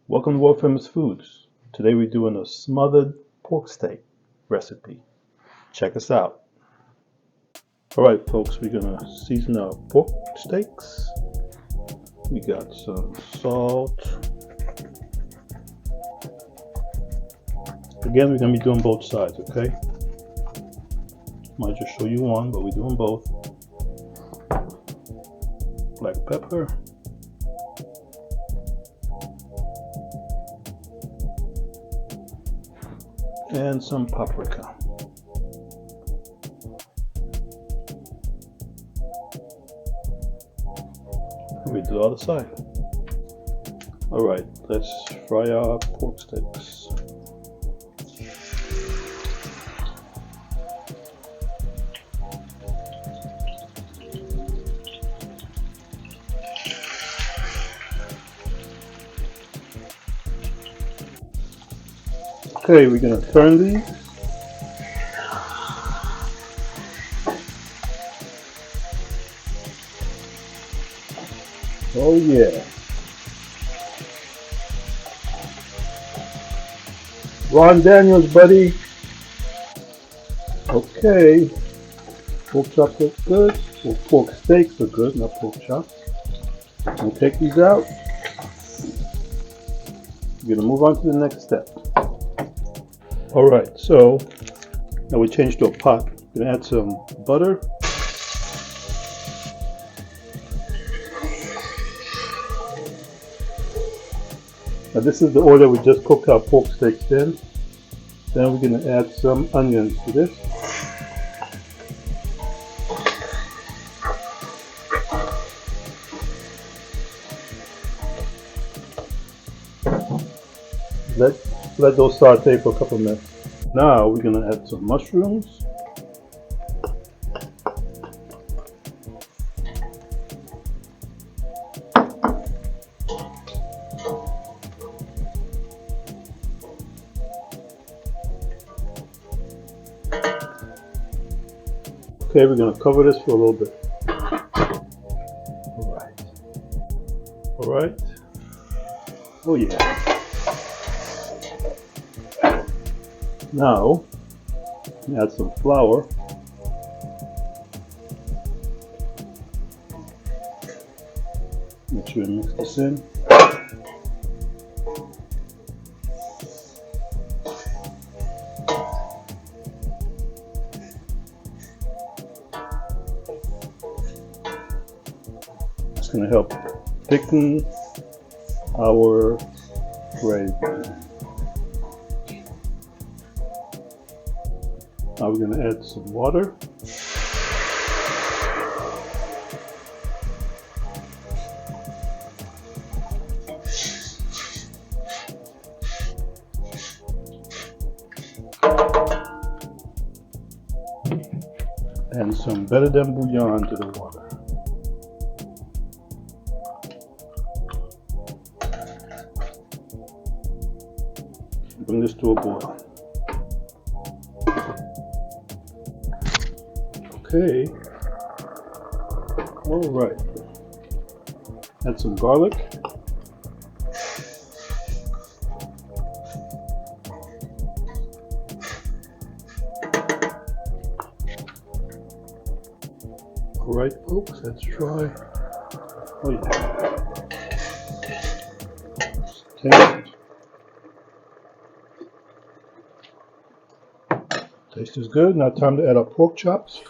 Welcome to World Famous Foods. Today we're doing a smothered pork steak recipe. Check us out. Alright folks, we're going to season our pork steaks. We got some salt. Again, we're going to be doing both sides, okay? Might just show you one, but we're doing both. Black pepper. And some paprika. We do the other side. Alright, let's fry our pork steaks. Okay, we're going to turn these. Oh yeah. Ron Daniels, buddy. Okay. Pork chops look good. Well, pork steaks are good, not pork chops. We'll take these out. We're going to move on to the next step. Alright, so now we change to a pot. We're going to add some butter. Now this is the oil that we just cooked our pork steaks in. Then we're going to add some onions to this. Let those saute for a couple minutes. Now we're going to add some mushrooms. Okay, we're going to cover this for a little bit. Alright. Oh yeah. Now, add some flour. Make sure you mix this in. It's going to help thicken our gravy. Now we're going to add some water. And some better than bouillon to the water. Bring this to a boil. Okay. All right. Add some garlic. All right, folks. Let's try. Oh yeah. Taste is good. Now time to add our pork chops.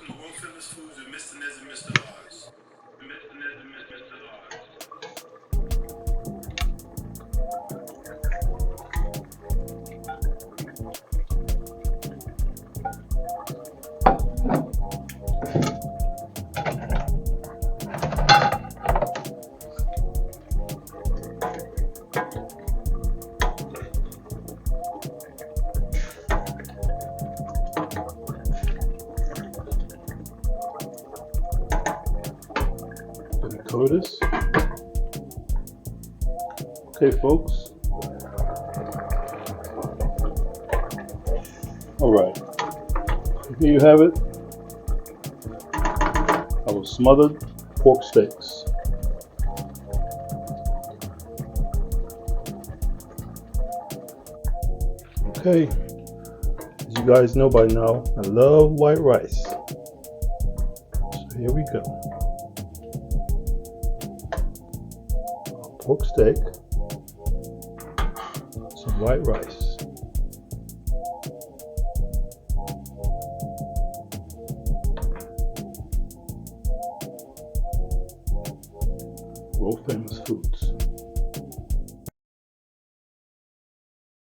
Cover this. Okay, folks. All right. Here you have it. Our smothered pork steaks. Okay, as you guys know by now, I love white rice. So here we go. Pork steak, some white rice. World famous foods.